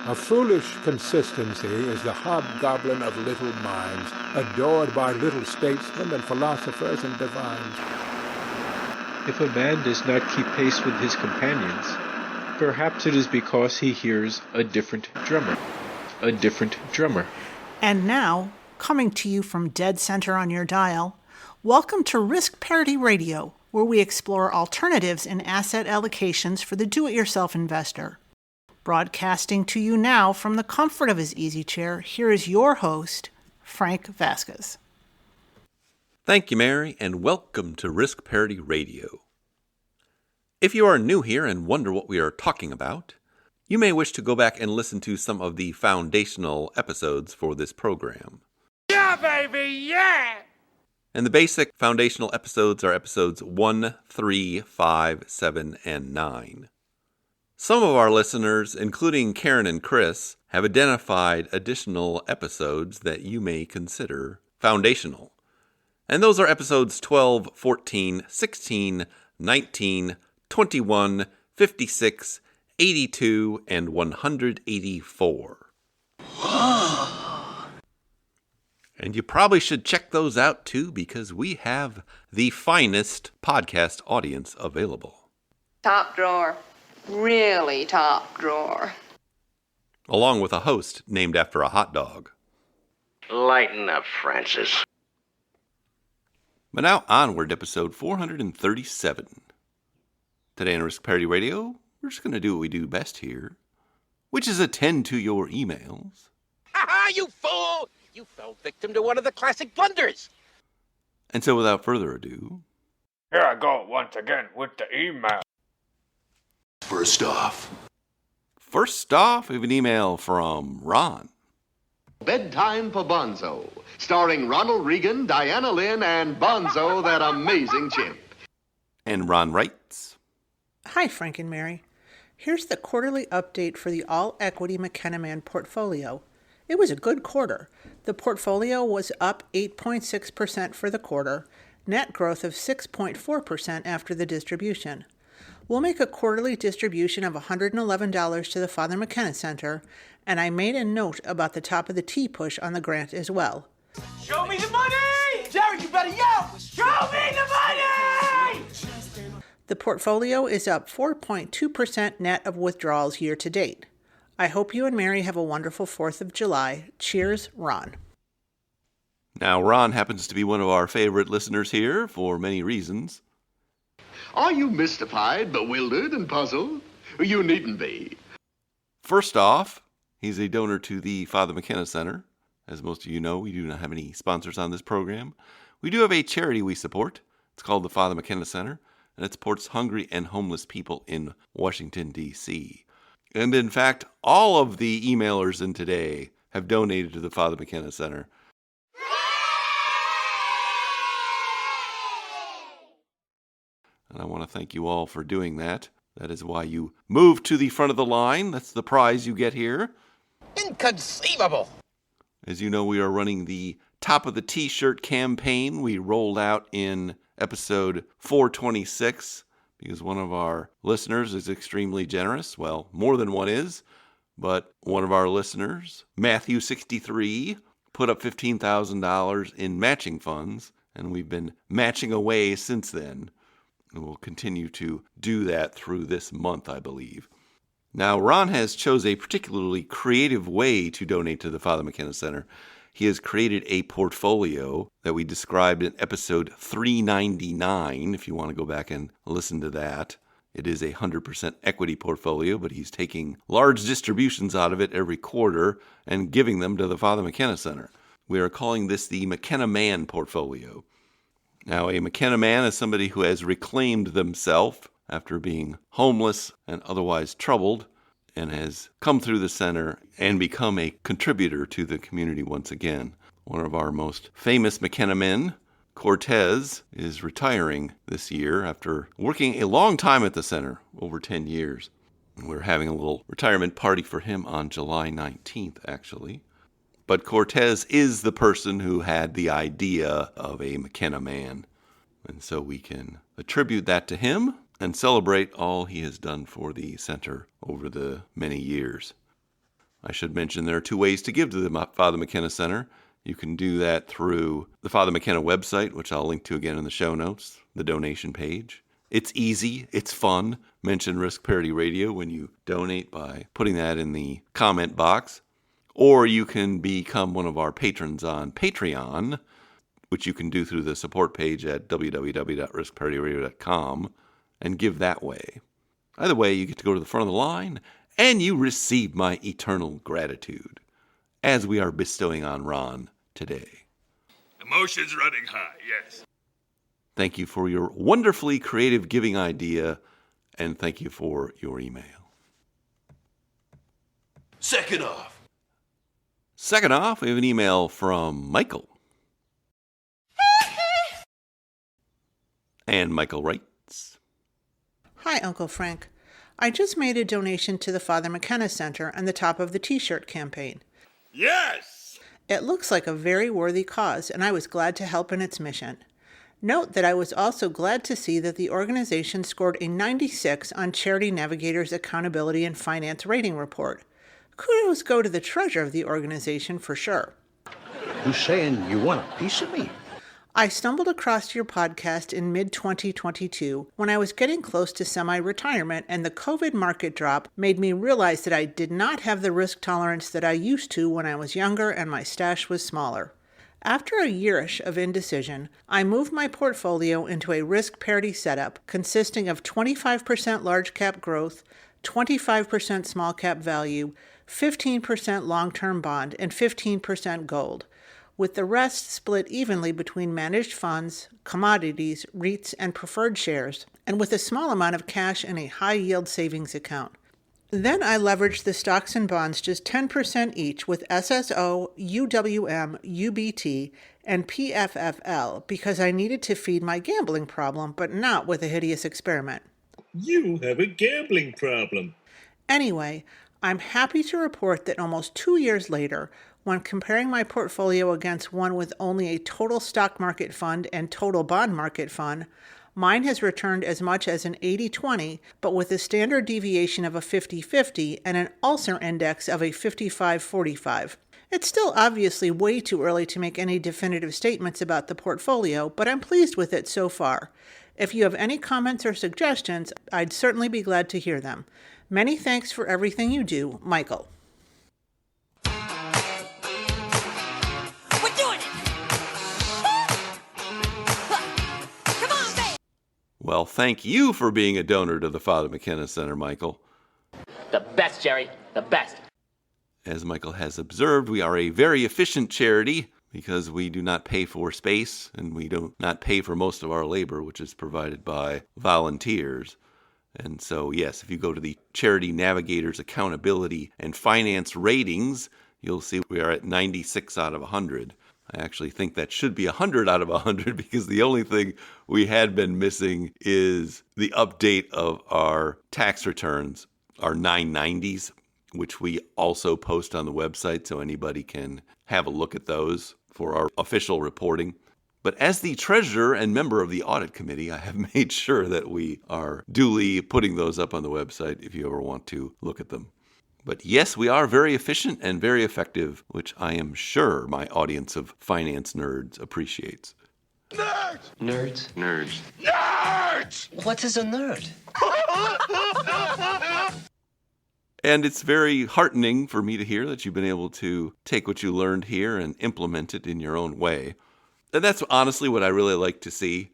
A foolish consistency is the hobgoblin of little minds, adored by little statesmen and philosophers and divines. If a man does not keep pace with his companions, perhaps it is because he hears a different drummer. A different drummer. And now, coming to you from dead center on your dial, welcome to Risk Parity Radio, where we explore alternatives in asset allocations for the do-it-yourself investor. Broadcasting to you now from the comfort of his easy chair, here is your host, Frank Vasquez. Thank you, Mary, and welcome to Risk Parity Radio. If you are new here and wonder what we are talking about, you may wish to go back and listen to some of the foundational episodes for this program. Yeah, baby, yeah! And the basic foundational episodes are episodes 1, 3, 5, 7, and 9. Some of our listeners, including Karen and Chris, have identified additional episodes that you may consider foundational. And those are episodes 12, 14, 16, 19, 21, 56, 82, and 184. And you probably should check those out too, because we have the finest podcast audience available. Top drawer. Really top drawer. Along with a host named after a hot dog. Lighten up, Francis. But now onward to episode 437. Today on Risk Parity Radio, we're just going to do what we do best here, which is attend to your emails. Ha-ha, you fool! You fell victim to one of the classic blunders. And so without further ado... Here I go once again with the email. First off, we have an email from Ron. Bedtime for Bonzo, starring Ronald Reagan, Diana Lynn, and Bonzo, that amazing chimp. And Ron writes, Hi, Frank and Mary. Here's the quarterly update for the all-equity McKenna Man Portfolio. It was a good quarter. The portfolio was up 8.6% for the quarter, net growth of 6.4% after the distribution. We'll make a quarterly distribution of $111 to the Father McKenna Center, and I made a note about the top of the T push on the grant as well. Show me the money! Jerry, you better yell! Show me the money! The portfolio is up 4.2% net of withdrawals year to date. I hope you and Mary have a wonderful 4th of July. Cheers, Ron. Now, Ron happens to be one of our favorite listeners here for many reasons. Are you mystified, bewildered, and puzzled? You needn't be. First off, he's a donor to the Father McKenna Center. As most of you know, we do not have any sponsors on this program. We do have a charity we support. It's called the Father McKenna Center, and it supports hungry and homeless people in Washington, D.C. And in fact, all of the emailers in today have donated to the Father McKenna Center. And I want to thank you all for doing that. That is why you move to the front of the line. That's the prize you get here. Inconceivable! As you know, we are running the Top of the T-shirt campaign we rolled out in episode 426 because one of our listeners is extremely generous. Well, more than one is, but one of our listeners, Matthew63, put up $15,000 in matching funds, and we've been matching away since then. And we'll continue to do that through this month, I believe. Now, Ron has chose a particularly creative way to donate to the Father McKenna Center. He has created a portfolio that we described in episode 399, if you want to go back and listen to that. It is a 100% equity portfolio, but he's taking large distributions out of it every quarter and giving them to the Father McKenna Center. We are calling this the McKenna Man Portfolio. Now, a McKenna man is somebody who has reclaimed themselves after being homeless and otherwise troubled and has come through the center and become a contributor to the community once again. One of our most famous McKenna men, Cortez, is retiring this year after working a long time at the center, over 10 years. We're having a little retirement party for him on July 19th, actually. But Cortez is the person who had the idea of a McKenna man. And so we can attribute that to him and celebrate all he has done for the center over the many years. I should mention there are two ways to give to the Father McKenna Center. You can do that through the Father McKenna website, which I'll link to again in the show notes, the donation page. It's easy. It's fun. Mention Risk Parity Radio when you donate by putting that in the comment box. Or you can become one of our patrons on Patreon, which you can do through the support page at www.riskparityradio.com and give that way. Either way, you get to go to the front of the line and you receive my eternal gratitude, as we are bestowing on Ron today. Emotions running high, yes. Thank you for your wonderfully creative giving idea, and thank you for your email. Second off, we have an email from Michael. And Michael writes, Hi, Uncle Frank. I just made a donation to the Father McKenna Center and the top of the T-shirt campaign. Yes! It looks like a very worthy cause, and I was glad to help in its mission. Note that I was also glad to see that the organization scored a 96 on Charity Navigator's Accountability and Finance Rating Report. Kudos go to the treasurer of the organization for sure. Who's saying you want a piece of me? I stumbled across your podcast in mid-2022 when I was getting close to semi-retirement, and the COVID market drop made me realize that I did not have the risk tolerance that I used to when I was younger and my stash was smaller. After a yearish of indecision, I moved my portfolio into a risk parity setup consisting of 25% large cap growth, 25% small cap value, 15% long-term bond, and 15% gold, with the rest split evenly between managed funds, commodities, REITs, and preferred shares, and with a small amount of cash in a high-yield savings account. Then I leveraged the stocks and bonds just 10% each with SSO, UWM, UBT, and PFFL because I needed to feed my gambling problem, but not with a hideous experiment. You have a gambling problem. Anyway, I'm happy to report that almost 2 years later, when comparing my portfolio against one with only a total stock market fund and total bond market fund, mine has returned as much as an 80-20, but with a standard deviation of a 50-50 and an Ulcer index of a 55-45. It's still obviously way too early to make any definitive statements about the portfolio, but I'm pleased with it so far. If you have any comments or suggestions, I'd certainly be glad to hear them. Many thanks for everything you do, Michael. Well, thank you for being a donor to the Father McKenna Center, Michael. the best, Jerry, the best. As Michael has observed, we are a very efficient charity because we do not pay for space and we do not pay for most of our labor, which is provided by volunteers. And so, yes, if you go to the Charity Navigators Accountability and Finance Ratings, you'll see we are at 96 out of 100. I actually think that should be 100 out of 100 because the only thing we had been missing is the update of our tax returns, our 990s, which we also post on the website so anybody can have a look at those for our official reporting. But as the treasurer and member of the audit committee, I have made sure that we are duly putting those up on the website if you ever want to look at them. But yes, we are very efficient and very effective, which I am sure my audience of finance nerds appreciates. Nerds! Nerds? Nerds. Nerds! What is a nerd? And it's very heartening for me to hear that you've been able to take what you learned here and implement it in your own way. And that's honestly what I really like to see,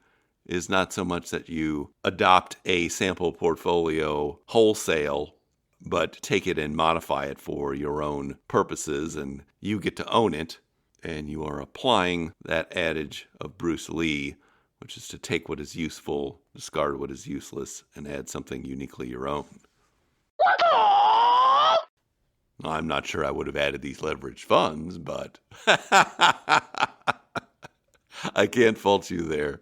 is not so much that you adopt a sample portfolio wholesale, but take it and modify it for your own purposes, and you get to own it, and you are applying that adage of Bruce Lee, which is to take what is useful, discard what is useless, and add something uniquely your own. I'm not sure I would have added these leveraged funds, but I can't fault you there.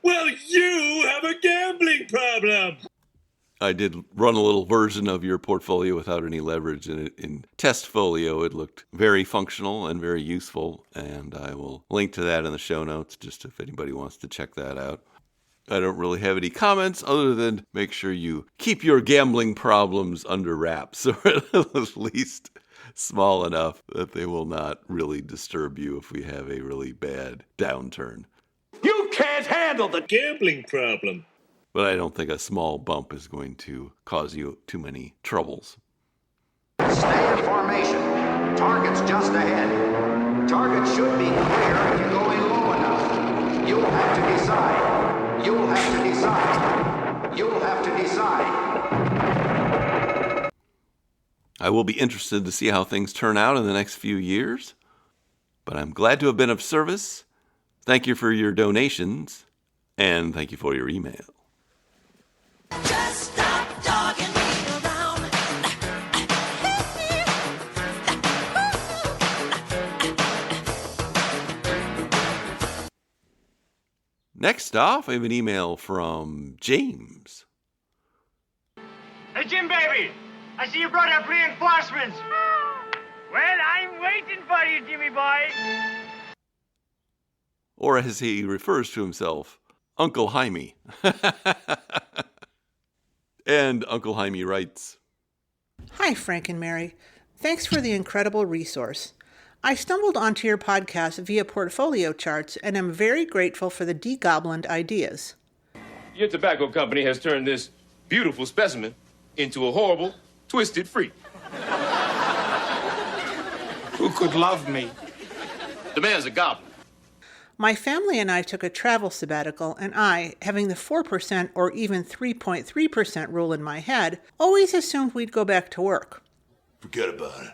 Well, you have a gambling problem. I did run a little version of your portfolio without any leverage in it. In Testfolio, it looked very functional and very useful, and I will link to that in the show notes just if anybody wants to check that out. I don't really have any comments other than make sure you keep your gambling problems under wraps, or at least small enough that they will not really disturb you if we have a really bad downturn. You can't handle the gambling problem. But I don't think a small bump is going to cause you too many troubles. Stay in formation. Target's just ahead. Target should be clear if you're going low enough. You'll have to decide. You'll have to decide. You'll have to decide. I will be interested to see how things turn out in the next few years. But I'm glad to have been of service. Thank you for your donations. And thank you for your email. Just stop dogging me around. Next off, I have an email from James. Hey, Jim, baby! I see you brought up reinforcements! Well, I'm waiting for you, Jimmy boy! Or as he refers to himself, Uncle Jaime. And Uncle Jaime writes, Hi, Frank and Mary. Thanks for the incredible resource. I stumbled onto your podcast via portfolio charts and am very grateful for the degoblined ideas. Your tobacco company has turned this beautiful specimen into a horrible, twisted freak. Who could love me? The man's a goblin. My family and I took a travel sabbatical, and I, having the 4% or even 3.3% rule in my head, always assumed we'd go back to work. Forget about it.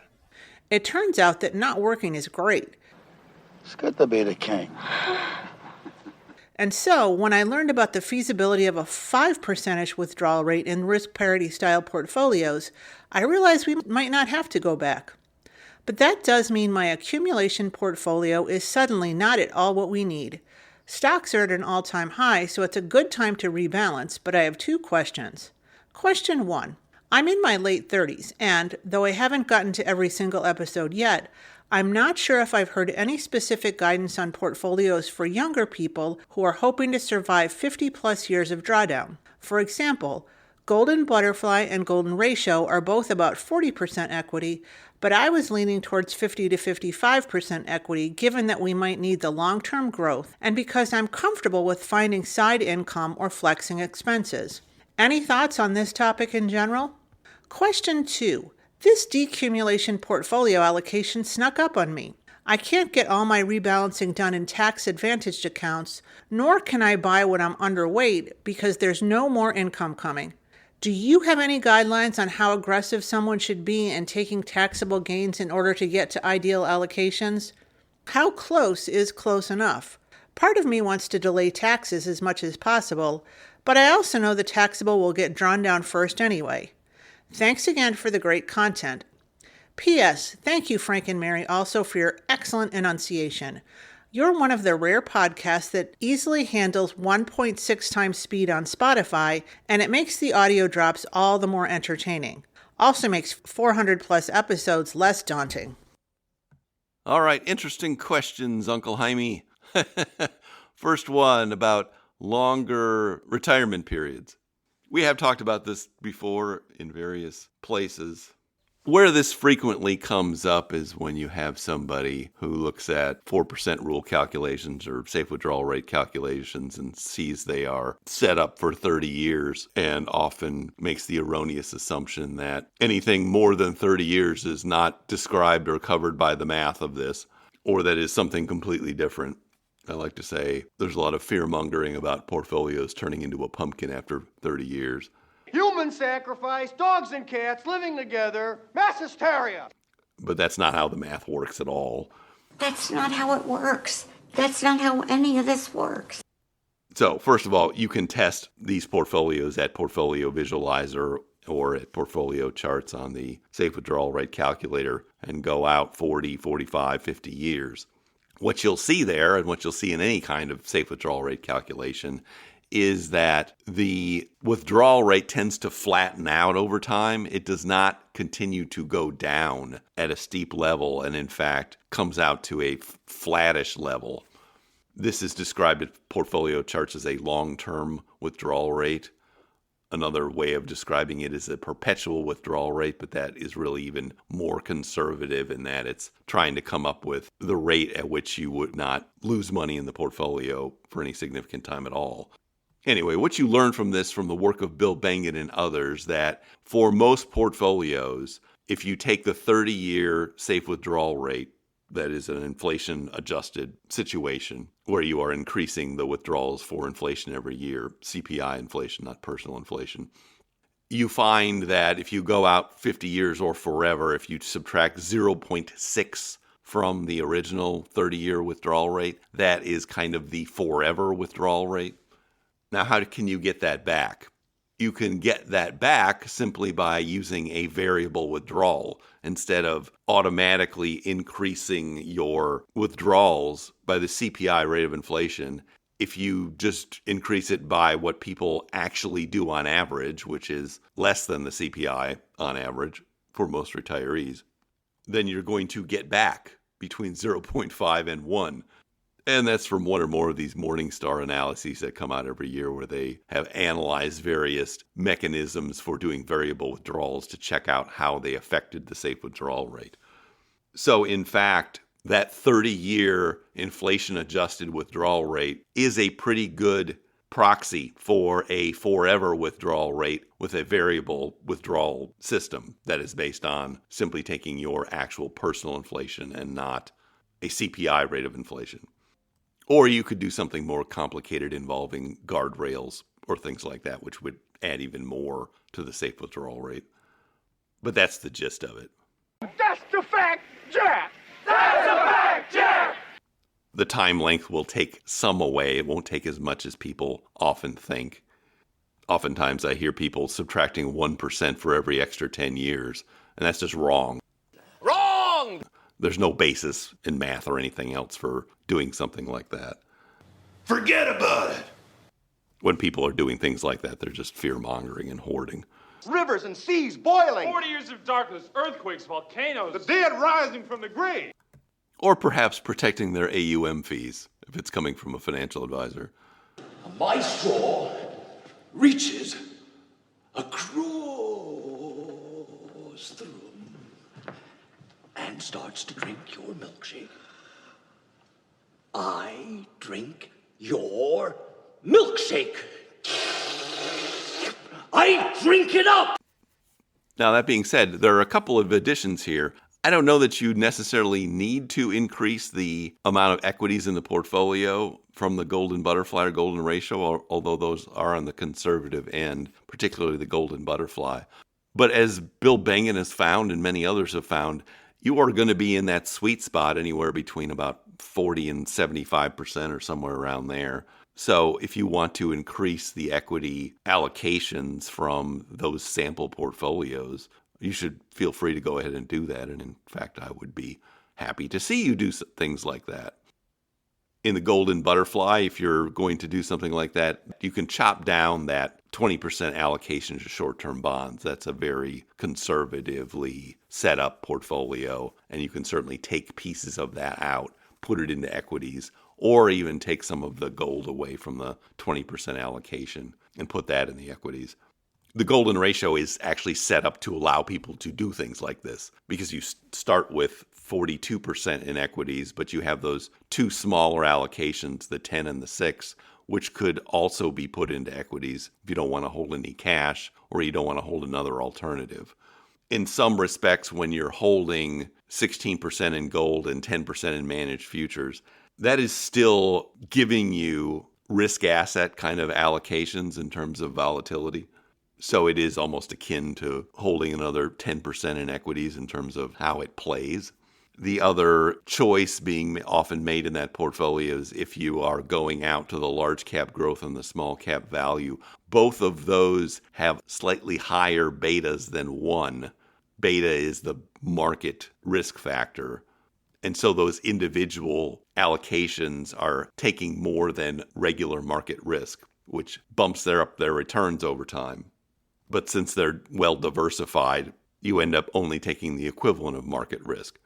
It turns out that not working is great. It's good to be the king. And so, when I learned about the feasibility of a 5% withdrawal rate in risk parity style portfolios, I realized we might not have to go back. But that does mean my accumulation portfolio is suddenly not at all what we need. Stocks are at an all-time high, so it's a good time to rebalance, but I have two questions. Question 1. I'm in my late 30s, and, though I haven't gotten to every single episode yet, I'm not sure if I've heard any specific guidance on portfolios for younger people who are hoping to survive 50-plus years of drawdown. For example, Golden Butterfly and Golden Ratio are both about 40% equity, but I was leaning towards 50 to 55% equity given that we might need the long-term growth and because I'm comfortable with finding side income or flexing expenses. Any thoughts on this topic in general? Question 2. This decumulation portfolio allocation snuck up on me. I can't get all my rebalancing done in tax-advantaged accounts, nor can I buy what I'm underweight because there's no more income coming. Do you have any guidelines on how aggressive someone should be in taking taxable gains in order to get to ideal allocations? How close is close enough? Part of me wants to delay taxes as much as possible, but I also know the taxable will get drawn down first anyway. Thanks again for the great content. P.S. Thank you, Frank and Mary, also for your excellent enunciation. You're one of the rare podcasts that easily handles 1.6 times speed on Spotify, and it makes the audio drops all the more entertaining. Also makes 400-plus episodes less daunting. All right, interesting questions, Uncle Jaime. First one about longer retirement periods. We have talked about this before in various places. Where this frequently comes up is when you have somebody who looks at 4% rule calculations or safe withdrawal rate calculations and sees they are set up for 30 years and often makes the erroneous assumption that anything more than 30 years is not described or covered by the math of this, or that is something completely different. I like to say there's a lot of fear-mongering about portfolios turning into a pumpkin after 30 years. Human sacrifice, dogs and cats living together, mass hysteria. But that's not how the math works at all. That's not how it works. That's not how any of this works. So, first of all, you can test these portfolios at Portfolio Visualizer or at portfolio charts on the safe withdrawal rate calculator and go out 40, 45, 50 years. What you'll see there, and what you'll see in any kind of safe withdrawal rate calculation, is that the withdrawal rate tends to flatten out over time. It does not continue to go down at a steep level and, in fact, comes out to a flattish level. This is described at portfolio charts as a long-term withdrawal rate. Another way of describing it is a perpetual withdrawal rate, but that is really even more conservative in that it's trying to come up with the rate at which you would not lose money in the portfolio for any significant time at all. Anyway, what you learn from this, from the work of Bill Bengen and others, that for most portfolios, if you take the 30-year safe withdrawal rate, that is an inflation-adjusted situation where you are increasing the withdrawals for inflation every year, CPI inflation, not personal inflation. You find that if you go out 50 years or forever, if you subtract 0.6 from the original 30-year withdrawal rate, that is kind of the forever withdrawal rate. Now, how can you get that back? You can get that back simply by using a variable withdrawal instead of automatically increasing your withdrawals by the CPI rate of inflation. If you just increase it by what people actually do on average, which is less than the CPI on average for most retirees, then you're going to get back between 0.5 and 1. And that's from one or more of these Morningstar analyses that come out every year where they have analyzed various mechanisms for doing variable withdrawals to check out how they affected the safe withdrawal rate. So in fact, that 30-year inflation-adjusted withdrawal rate is a pretty good proxy for a forever withdrawal rate with a variable withdrawal system that is based on simply taking your actual personal inflation and not a CPI rate of inflation. Or you could do something more complicated involving guardrails or things like that, which would add even more to the safe withdrawal rate. But that's the gist of it. That's the fact, Jack! That's a fact, Jack! The time length will take some away. It won't take as much as people often think. Oftentimes I hear people subtracting 1% for every extra 10 years, and that's just wrong. Wrong! There's no basis in math or anything else for doing something like that. Forget about it. When people are doing things like that, they're just fear-mongering and hoarding. Rivers and seas boiling. 40 years of darkness, earthquakes, volcanoes. The dead rising from the grave. Or perhaps protecting their AUM fees, if it's coming from a financial advisor. My straw reaches across the room and starts to drink your milkshake. I drink your milkshake. I drink it up. Now, that being said, there are a couple of additions here. I don't know that you necessarily need to increase the amount of equities in the portfolio from the golden butterfly or golden ratio, although those are on the conservative end, particularly the golden butterfly. But as Bill Bengen has found and many others have found, you are going to be in that sweet spot anywhere between about 40 and 75% or somewhere around there. So if you want to increase the equity allocations from those sample portfolios, you should feel free to go ahead and do that. And in fact, I would be happy to see you do things like that. In the golden butterfly, if you're going to do something like that, you can chop down that 20% allocation to short-term bonds. That's a very conservatively set up portfolio, and you can certainly take pieces of that out, put it into equities, or even take some of the gold away from the 20% allocation and put that in the equities. The golden ratio is actually set up to allow people to do things like this because you start with 42% in equities, but you have those two smaller allocations, the 10 and the 6, which could also be put into equities if you don't want to hold any cash or you don't want to hold another alternative. In some respects, when you're holding 16% in gold and 10% in managed futures, that is still giving you risk asset kind of allocations in terms of volatility. So it is almost akin to holding another 10% in equities in terms of how it plays. The other choice being often made in that portfolio is if you are going out to the large cap growth and the small cap value. Both of those have slightly higher betas than one. Beta is the market risk factor. And so those individual allocations are taking more than regular market risk, which bumps up their returns over time. But since they're well diversified, you end up only taking the equivalent of market risk.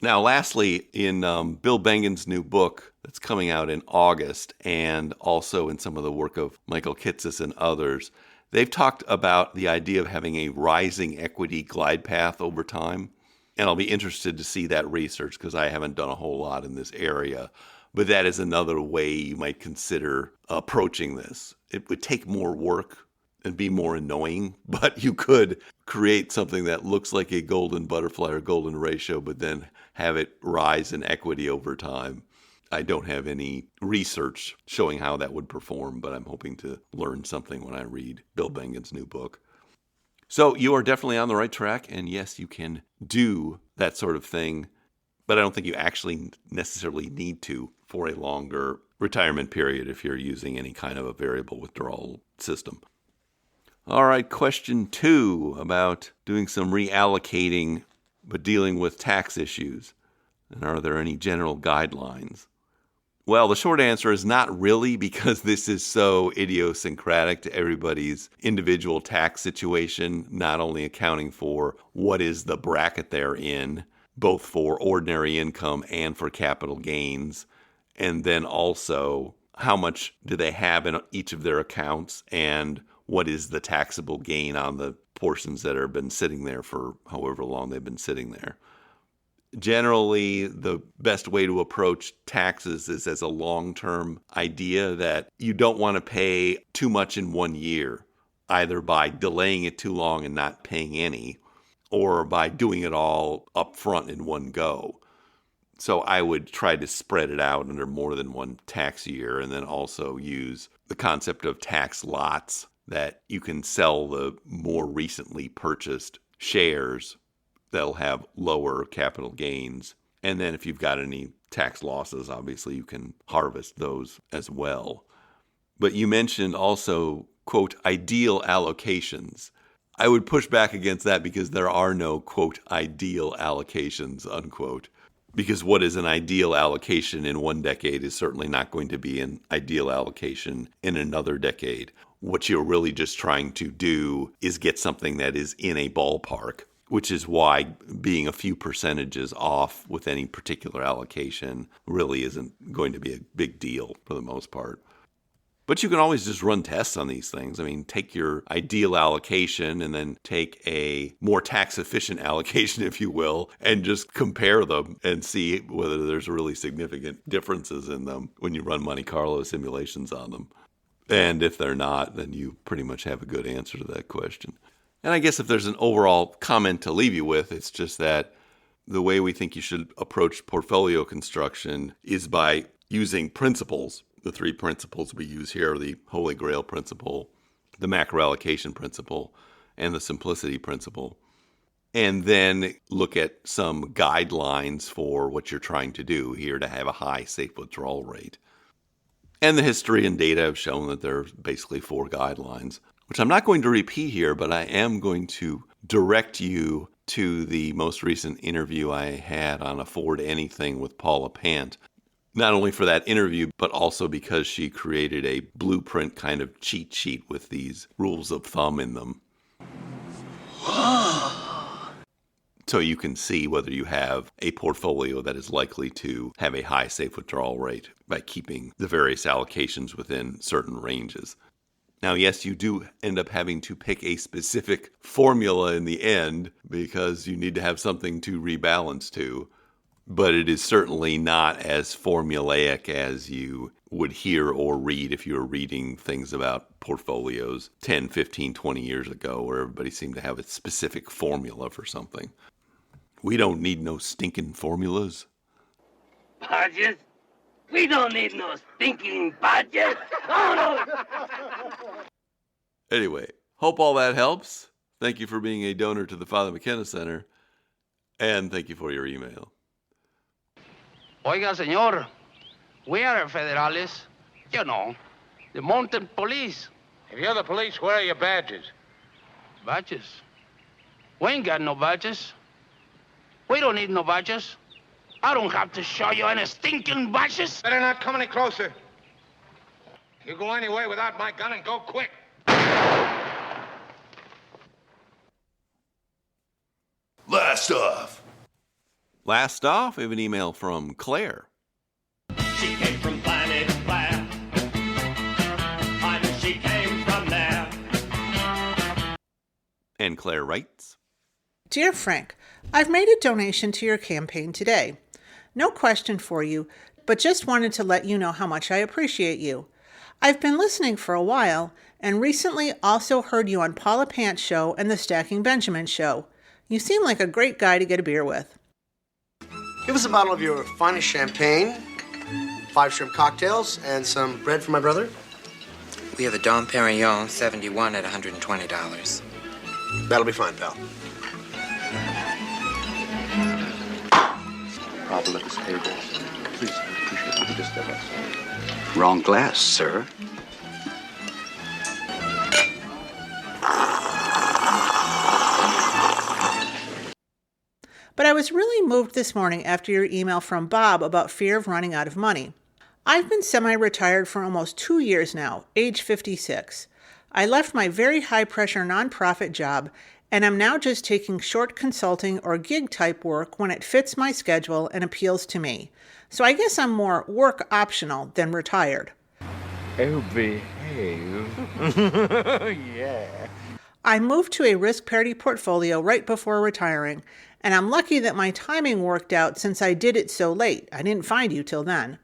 Now, lastly, in Bill Bengen's new book that's coming out in August, and also in some of the work of Michael Kitces and others, they've talked about the idea of having a rising equity glide path over time. And I'll be interested to see that research because I haven't done a whole lot in this area. But that is another way you might consider approaching this. It would take more work and be more annoying, but you could create something that looks like a golden butterfly or golden ratio, but then have it rise in equity over time. I don't have any research showing how that would perform, but I'm hoping to learn something when I read Bill Bengen's new book. So you are definitely on the right track, and yes, you can do that sort of thing, but I don't think you actually necessarily need to for a longer retirement period if you're using any kind of a variable withdrawal system. All right, question 2 about doing some reallocating but dealing with tax issues. And are there any general guidelines? Well, the short answer is not really, because this is so idiosyncratic to everybody's individual tax situation, not only accounting for what is the bracket they're in, both for ordinary income and for capital gains, and then also how much do they have in each of their accounts and what is the taxable gain on the portions that have been sitting there for however long they've been sitting there. Generally, the best way to approach taxes is as a long-term idea that you don't want to pay too much in 1 year, either by delaying it too long and not paying any, or by doing it all up front in one go. So I would try to spread it out under more than one tax year, and then also use the concept of tax lots, that you can sell the more recently purchased shares that'll have lower capital gains. And then if you've got any tax losses, obviously you can harvest those as well. But you mentioned also, quote, ideal allocations. I would push back against that because there are no, quote, ideal allocations, unquote. Because what is an ideal allocation in one decade is certainly not going to be an ideal allocation in another decade. What you're really just trying to do is get something that is in a ballpark, which is why being a few percentages off with any particular allocation really isn't going to be a big deal for the most part. But you can always just run tests on these things. I mean, take your ideal allocation and then take a more tax-efficient allocation, if you will, and just compare them and see whether there's really significant differences in them when you run Monte Carlo simulations on them. And if they're not, then you pretty much have a good answer to that question. And I guess if there's an overall comment to leave you with, it's just that the way we think you should approach portfolio construction is by using principles. The 3 principles we use here are the Holy Grail principle, the macro allocation principle, and the simplicity principle. And then look at some guidelines for what you're trying to do here to have a high safe withdrawal rate. And the history and data have shown that there are basically 4 guidelines, which I'm not going to repeat here, but I am going to direct you to the most recent interview I had on Afford Anything with Paula Pant. Not only for that interview, but also because she created a blueprint kind of cheat sheet with these rules of thumb in them. So you can see whether you have a portfolio that is likely to have a high safe withdrawal rate by keeping the various allocations within certain ranges. Now, yes, you do end up having to pick a specific formula in the end because you need to have something to rebalance to. But it is certainly not as formulaic as you would hear or read if you were reading things about portfolios 10, 15, 20 years ago, where everybody seemed to have a specific formula for something. We don't need no stinking formulas. Budget? We don't need no stinking budget. Oh, no. Anyway, hope all that helps. Thank you for being a donor to the Father McKenna Center. And thank you for your email. Oiga, señor, we are federales, you know, the mountain police. If you're the police, where are your badges? Badges? We ain't got no badges. We don't need no badges. I don't have to show you any stinking badges. Better not come any closer. You go anywhere without my gun and go quick. Last off, we have an email from Claire. She came from planet Claire. I know she came from there. And Claire writes, Dear Frank, I've made a donation to your campaign today. No question for you, but just wanted to let you know how much I appreciate you. I've been listening for a while, and recently also heard you on Paula Pant's show and the Stacking Benjamin show. You seem like a great guy to get a beer with. Give us a bottle of your finest champagne, 5 shrimp cocktails, and some bread for my brother. We have a Dom Perignon 71 at $120. That'll be fine, pal. Problem at this table. Please, I appreciate if you just step outside. Wrong glass, sir. But I was really moved this morning after your email from Bob about fear of running out of money. I've been semi-retired for almost 2 years now, age 56. I left my very high-pressure nonprofit job, and I'm now just taking short consulting or gig-type work when it fits my schedule and appeals to me. So I guess I'm more work optional than retired. Oh, behave. Yeah. I moved to a risk parity portfolio right before retiring, and I'm lucky that my timing worked out since I did it so late. I didn't find you till then.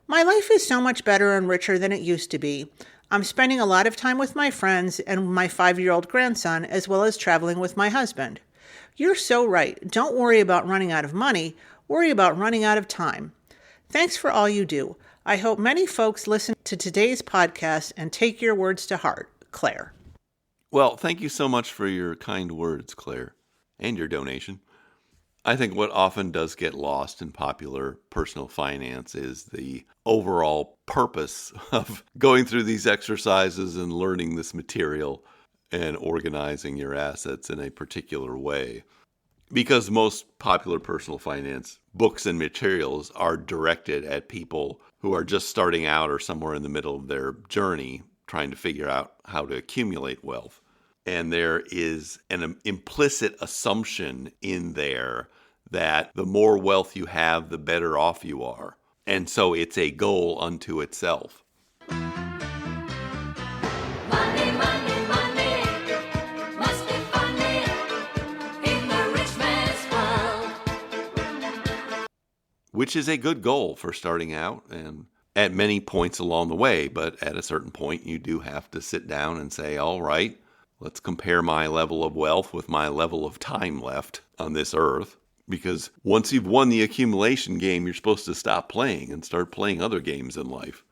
My life is so much better and richer than it used to be. I'm spending a lot of time with my friends and my 5-year-old grandson, as well as traveling with my husband. You're so right. Don't worry about running out of money. Worry about running out of time. Thanks for all you do. I hope many folks listen to today's podcast and take your words to heart. Claire. Well, thank you so much for your kind words, Claire, and your donation. I think what often does get lost in popular personal finance is the overall purpose of going through these exercises and learning this material and organizing your assets in a particular way. Because most popular personal finance books and materials are directed at people who are just starting out or somewhere in the middle of their journey trying to figure out how to accumulate wealth. And there is an implicit assumption in there that the more wealth you have, the better off you are. And so it's a goal unto itself. Money, money, money must be funny in the rich man's world. Which is a good goal for starting out and at many points along the way. But at a certain point, you do have to sit down and say, all right, let's compare my level of wealth with my level of time left on this earth. Because once you've won the accumulation game, you're supposed to stop playing and start playing other games in life.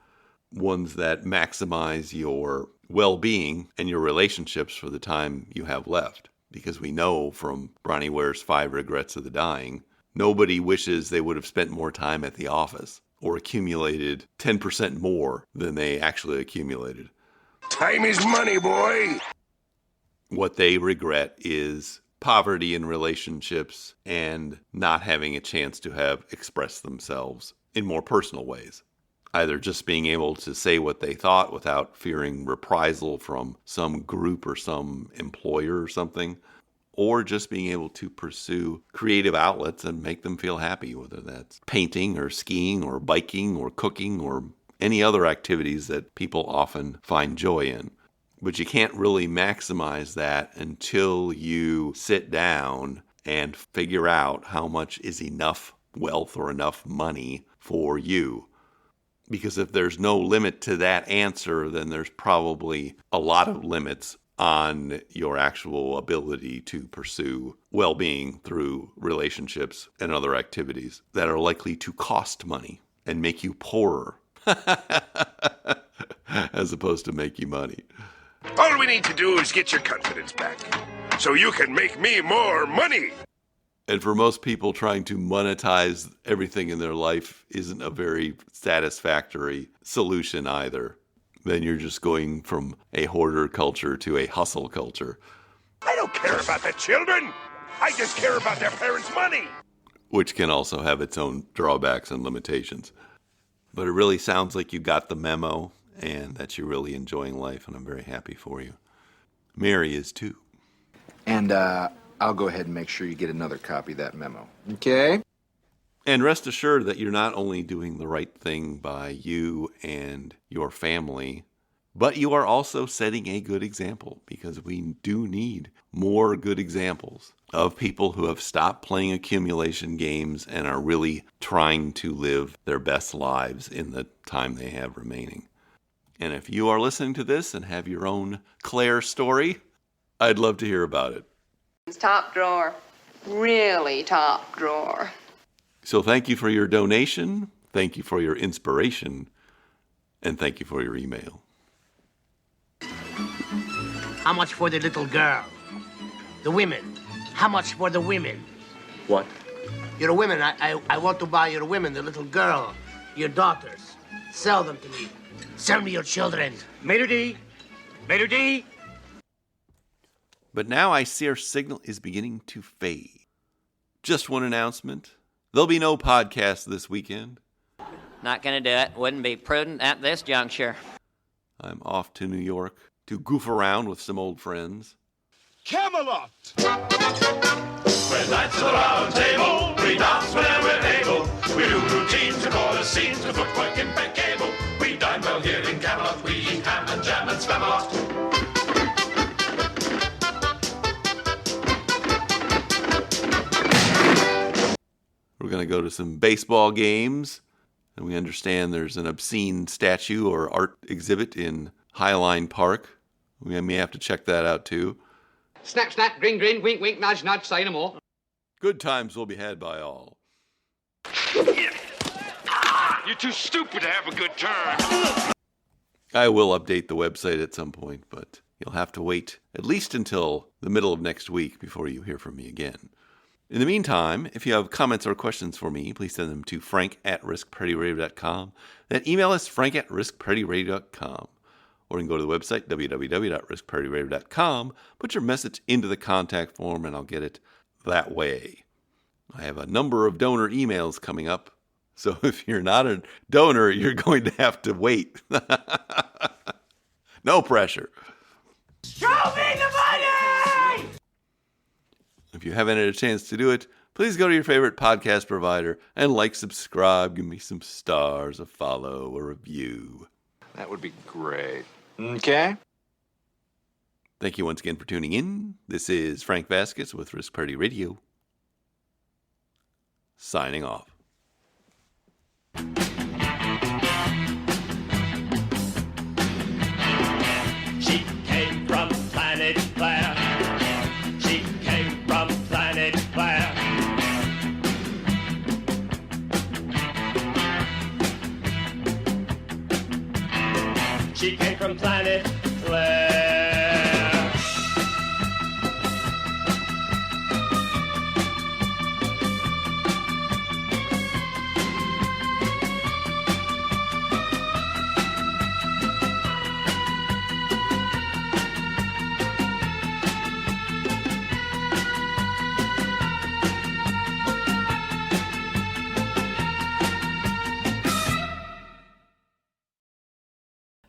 Ones that maximize your well-being and your relationships for the time you have left. Because we know from Bronnie Ware's 5 Regrets of the Dying, nobody wishes they would have spent more time at the office or accumulated 10% more than they actually accumulated. Time is money, boy. What they regret is poverty in relationships and not having a chance to have expressed themselves in more personal ways. Either just being able to say what they thought without fearing reprisal from some group or some employer or something, or just being able to pursue creative outlets and make them feel happy, whether that's painting or skiing or biking or cooking or any other activities that people often find joy in. But you can't really maximize that until you sit down and figure out how much is enough wealth or enough money for you. Because if there's no limit to that answer, then there's probably a lot of limits on your actual ability to pursue well-being through relationships and other activities that are likely to cost money and make you poorer as opposed to make you money. All we need to do is get your confidence back, so you can make me more money. And for most people, trying to monetize everything in their life isn't a very satisfactory solution either. Then you're just going from a hoarder culture to a hustle culture. I don't care about the children. I just care about their parents' money. Which can also have its own drawbacks and limitations. But it really sounds like you got the memo and that you're really enjoying life, and I'm very happy for you. Mary is too. And I'll go ahead and make sure you get another copy of that memo. Okay? And rest assured that you're not only doing the right thing by you and your family, But you are also setting a good example, because we do need more good examples of people who have stopped playing accumulation games and are really trying to live their best lives in the time they have remaining. And if you are listening to this and have your own Claire story, I'd love to hear about it. Top drawer. Really top drawer. So thank you for your donation, thank you for your inspiration, and thank you for your email. How much for the little girl? The women. How much for the women? What? Your women. I want to buy your women, the little girl, your daughters. Sell them to me. Sell me your children. Maitre d'. Maitre d'. But now I see our signal is beginning to fade. Just one announcement. There'll be no podcast this weekend. Not gonna do it. Wouldn't be prudent at this juncture. I'm off to New York to goof around with some old friends. Camelot! We're knights of the round table. We dance whenever we're able. We do routines and all the scenes with footwork impeccable. We dine well here in Camelot. We eat ham and jam and spam a lot. We're going to go to some baseball games, and we understand there's an obscene statue or art exhibit in Highline Park. We may have to check that out too. Snap, snap, grin, grin, wink, wink, nudge, nudge, say no more. Good times will be had by all. You're too stupid to have a good time. I will update the website at some point, but you'll have to wait at least until the middle of next week before you hear from me again. In the meantime, if you have comments or questions for me, please send them to frank@riskparityradio.com. That email is frank@riskparityradio.com. Or you can go to the website, www.riskparityradio.com, put your message into the contact form, and I'll get it that way. I have a number of donor emails coming up, so if you're not a donor, you're going to have to wait. No pressure. Show me the money! If you haven't had a chance to do it, please go to your favorite podcast provider and subscribe, give me some stars, a follow, a review. That would be great. Okay. Thank you once again for tuning in. This is Frank Vasquez with Risk Parity Radio, signing off. She came from planet Claire. She came from planet Claire. She came from planet Claire.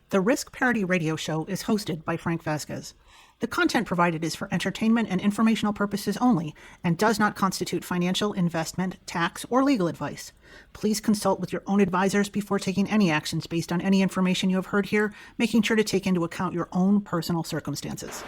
The Risk Parity Radio Show is hosted by Frank Vasquez. The content provided is for entertainment and informational purposes only and does not constitute financial, investment, tax, or legal advice. Please consult with your own advisors before taking any actions based on any information you have heard here, making sure to take into account your own personal circumstances.